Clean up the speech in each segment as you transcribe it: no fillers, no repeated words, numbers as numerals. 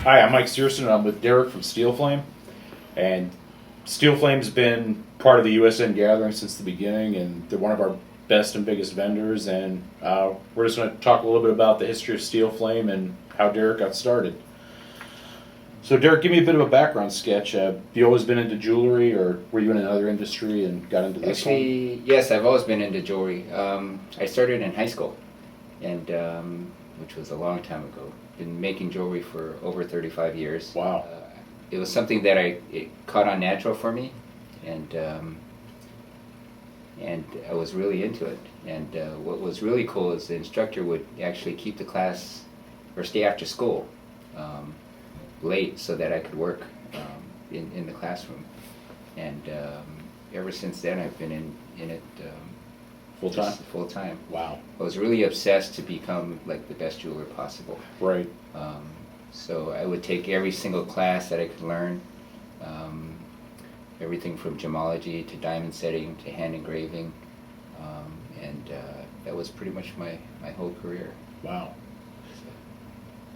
Hi, I'm Mike Searson, and I'm with Derrick from SteelFlame. And SteelFlame's been part of the USN gathering since the beginning, and they're one of our best and biggest vendors. And we're just going to talk a little bit about the history of SteelFlame and how Derrick got started. So, Derrick, give me a bit of a background sketch. Have you always been into jewelry, or were you in another industry and got into this one? Actually, yes, I've always been into jewelry. I started in high school, and which was a long time ago. Been making jewelry for over 35 years. Wow. It was something that it caught on natural for me, and I was really into it. And what was really cool is the instructor would actually keep the class or stay after school late so that I could work in the classroom. And ever since then, I've been in it Full time? Full time. Wow. I was really obsessed to become like the best jeweler possible. Right. So I would take every single class that I could learn, everything from gemology to diamond setting to hand engraving, and that was pretty much my whole career. Wow.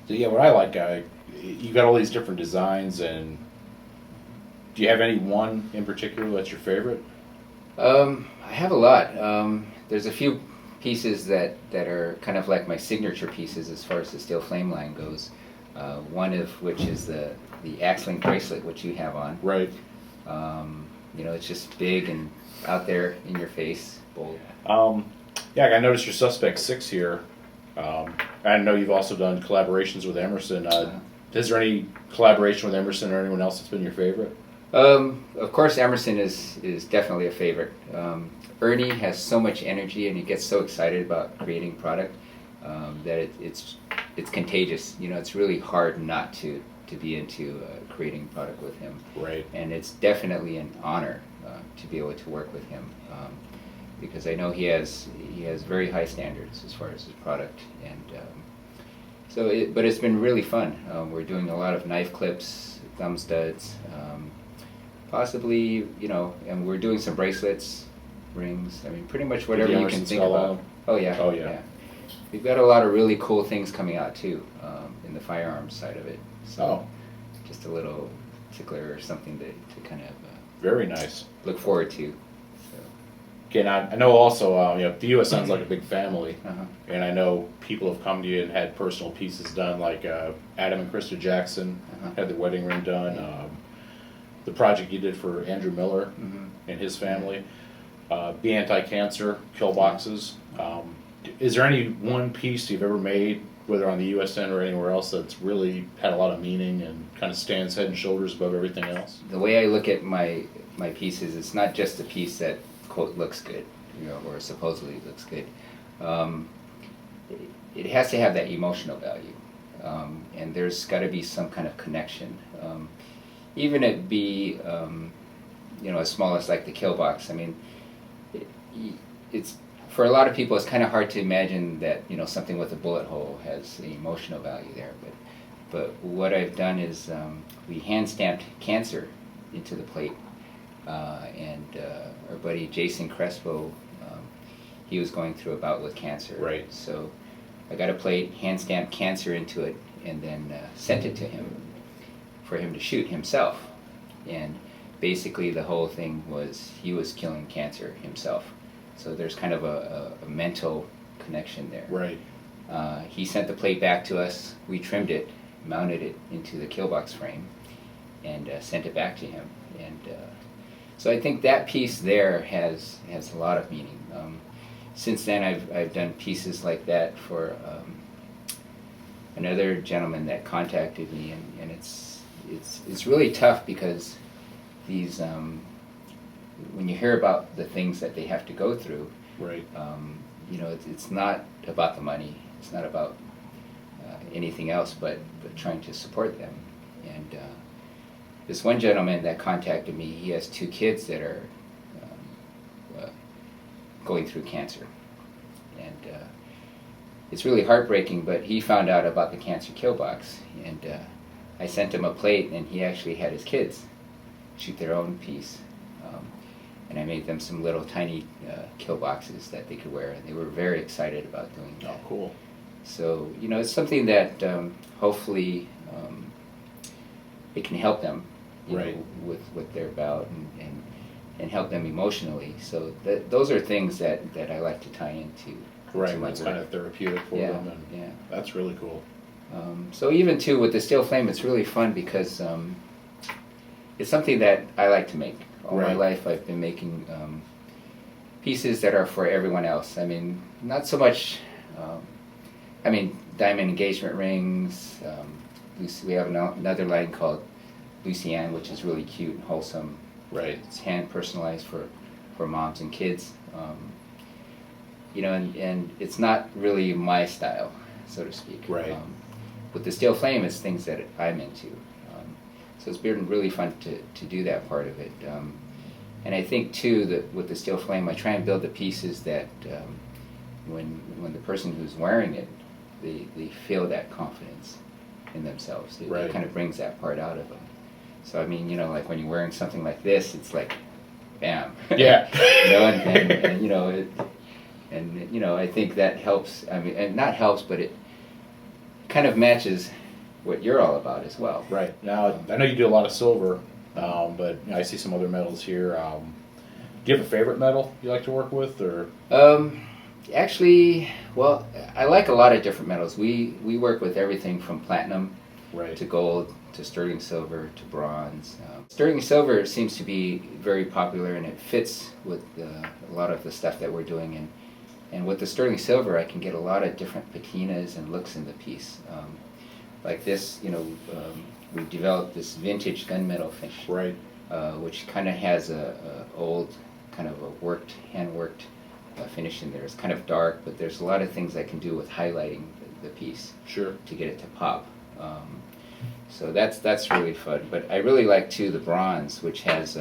So yeah, what I like, you got all these different designs, and do you have any one in particular that's your favorite? I have a lot. There's a few pieces that are kind of like my signature pieces as far as the SteelFlame line goes. One of which is the Axe-Link bracelet, which you have on. Right. It's just big and out there in your face, bold. Yeah, I noticed your Suspect 6 here. I know you've also done collaborations with Emerson. Is there any collaboration with Emerson or anyone else that's been your favorite? Of course, Emerson is definitely a favorite. Ernie has so much energy and he gets so excited about creating product that it's contagious. It's really hard not to be into creating product with him. Right. And it's definitely an honor to be able to work with him because I know he has very high standards as far as his product, and but it's been really fun. We're doing a lot of knife clips, thumb studs. Possibly, and we're doing some bracelets, rings. I mean, pretty much whatever you can think about. Oh yeah. Oh yeah. We've got a lot of really cool things coming out too in the firearms side of it. So just a little tickler or something to kind of very nice. Look forward to. So. Okay, I know also the U.S. sounds like a big family, Uh-huh. and I know people have come to you and had personal pieces done, like Adam and Krista Jackson had the wedding ring done. Yeah. The project you did for Andrew Miller and his family, the anti-cancer kill boxes. Is there any one piece you've ever made, whether on the USN or anywhere else, that's really had a lot of meaning and kind of stands head and shoulders above everything else? The way I look at my pieces, it's not just a piece that quote looks good, or supposedly looks good. It has to have that emotional value, and there's got to be some kind of connection. Even it be, as small as like the kill box. I mean, it's for a lot of people, it's kind of hard to imagine that something with a bullet hole has the emotional value there. But what I've done is we hand stamped cancer into the plate, and our buddy Jason Crespo, he was going through a bout with cancer. Right. So I got a plate, hand stamped cancer into it, and then sent it to him for him to shoot himself. And basically the whole thing was he was killing cancer himself. So there's kind of a mental connection there. Right. He sent the plate back to us. We trimmed it, mounted it into the kill box frame, and sent it back to him. And so I think that piece there has a lot of meaning. Since then I've done pieces like that for another gentleman that contacted me, and it's really tough because these when you hear about the things that they have to go through, right? It's not about the money. It's not about anything else, but trying to support them. And this one gentleman that contacted me, he has 2 kids that are going through cancer, and it's really heartbreaking. But he found out about the cancer kill box, and I sent him a plate, and he actually had his kids shoot their own piece. And I made them some little tiny kill boxes that they could wear, and they were very excited about doing that. Oh, cool. So, it's something that hopefully it can help them, Right. with their bout and help them emotionally. So those are things that I like to tie into. Right, my it's work. kind of therapeutic for Yeah, them, and yeah. that's really cool. So even too with the SteelFlame, it's really fun because it's something that I like to make. All my Right. life, I've been making pieces that are for everyone else. I mean, not so much. I mean, diamond engagement rings. We have another line called Lucienne, which is really cute and wholesome. Right. It's hand personalized for moms and kids. And it's not really my style, so to speak. Right. With the SteelFlame, it's things that I'm into. So it's been really fun to do that part of it. And I think too that with the SteelFlame, I try and build the pieces that when the person who's wearing it, they feel that confidence in themselves. Right. It kind of brings that part out of them. So I mean, like when you're wearing something like this, it's like, bam. Yeah. I think that helps. I mean, and not helps, but it kind of matches what you're all about as well. Right. Now, I know you do a lot of silver, but I see some other metals here. Do you have a favorite metal you like to work with, or? Actually, well, I like a lot of different metals. We work with everything from platinum Right. to gold to sterling silver to bronze. Sterling silver seems to be very popular, and it fits with a lot of the stuff that we're doing. And with the sterling silver, I can get a lot of different patinas and looks in the piece. Like this, we've developed this vintage gunmetal finish, Right. which kind of has a old, kind of a hand-worked finish in there. It's kind of dark, but there's a lot of things I can do with highlighting the piece Sure. to get it to pop. So that's really fun. But I really like too the bronze, which has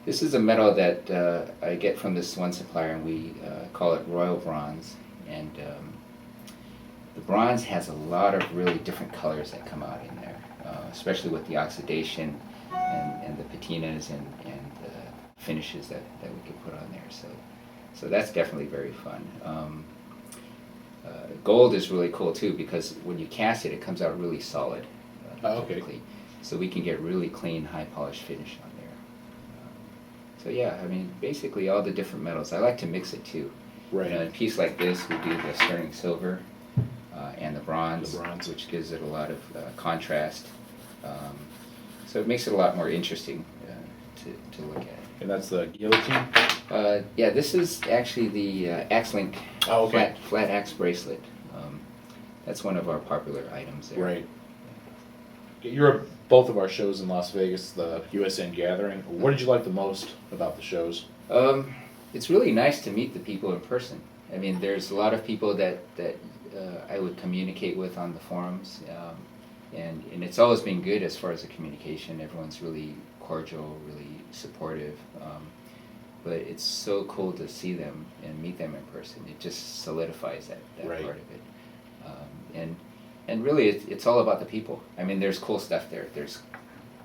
this is a metal that I get from this one supplier, and we call it Royal Bronze. And the bronze has a lot of really different colors that come out in there, especially with the oxidation and the patinas and the finishes that we could put on there. So that's definitely very fun. Gold is really cool too because when you cast it, it comes out really solid. Okay. Typically. So we can get really clean, high polished finish on there. So yeah, I mean, basically all the different metals. I like to mix it too. Right. In a piece like this, we do the sterling silver and the bronze, which gives it a lot of contrast. So it makes it a lot more interesting to look at. And that's the guillotine? Yeah, this is actually the Axe-Link Oh, okay. flat axe bracelet. That's one of our popular items there. Right. You're at both of our shows in Las Vegas, the USN Gathering. What did you like the most about the shows? It's really nice to meet the people in person. I mean, there's a lot of people that I would communicate with on the forums, and it's always been good as far as the communication. Everyone's really cordial, really supportive. But it's so cool to see them and meet them in person. It just solidifies that Right. part of it. And really, it's all about the people. I mean, there's cool stuff there. There's,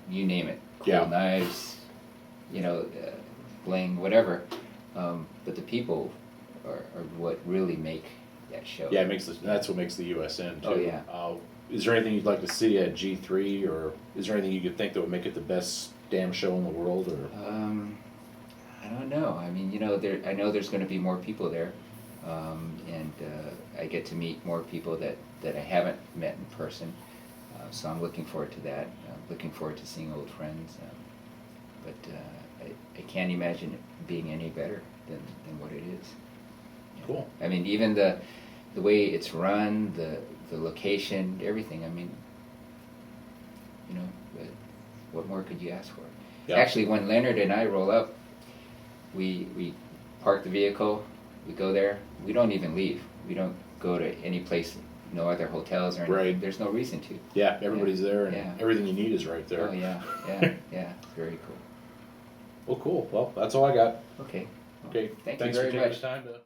you name it, cool Yeah. knives, bling, whatever. But the people are what really make that show. Yeah, that's what makes the USN too. Oh, yeah. Is there anything you'd like to see at G3, or is there anything you could think that would make it the best damn show in the world? Or I don't know. I mean, I know there's going to be more people there, and I get to meet more people that I haven't met in person. So I'm looking forward to that. I'm looking forward to seeing old friends. But I can't imagine it being any better than what it is. Cool. I mean, even the way it's run, the location, everything. I mean, what more could you ask for? Yeah. Actually, when Leonard and I roll up, we park the vehicle, we go there, we don't even leave. We don't go to any place, no other hotels or anything. Right. There's no reason to. Yeah, everybody's there, and Yeah. everything you need is right there. Oh, yeah. Very cool. Well, cool. Well, that's all I got. Okay. Okay. Thank Thanks you for very taking much. the time to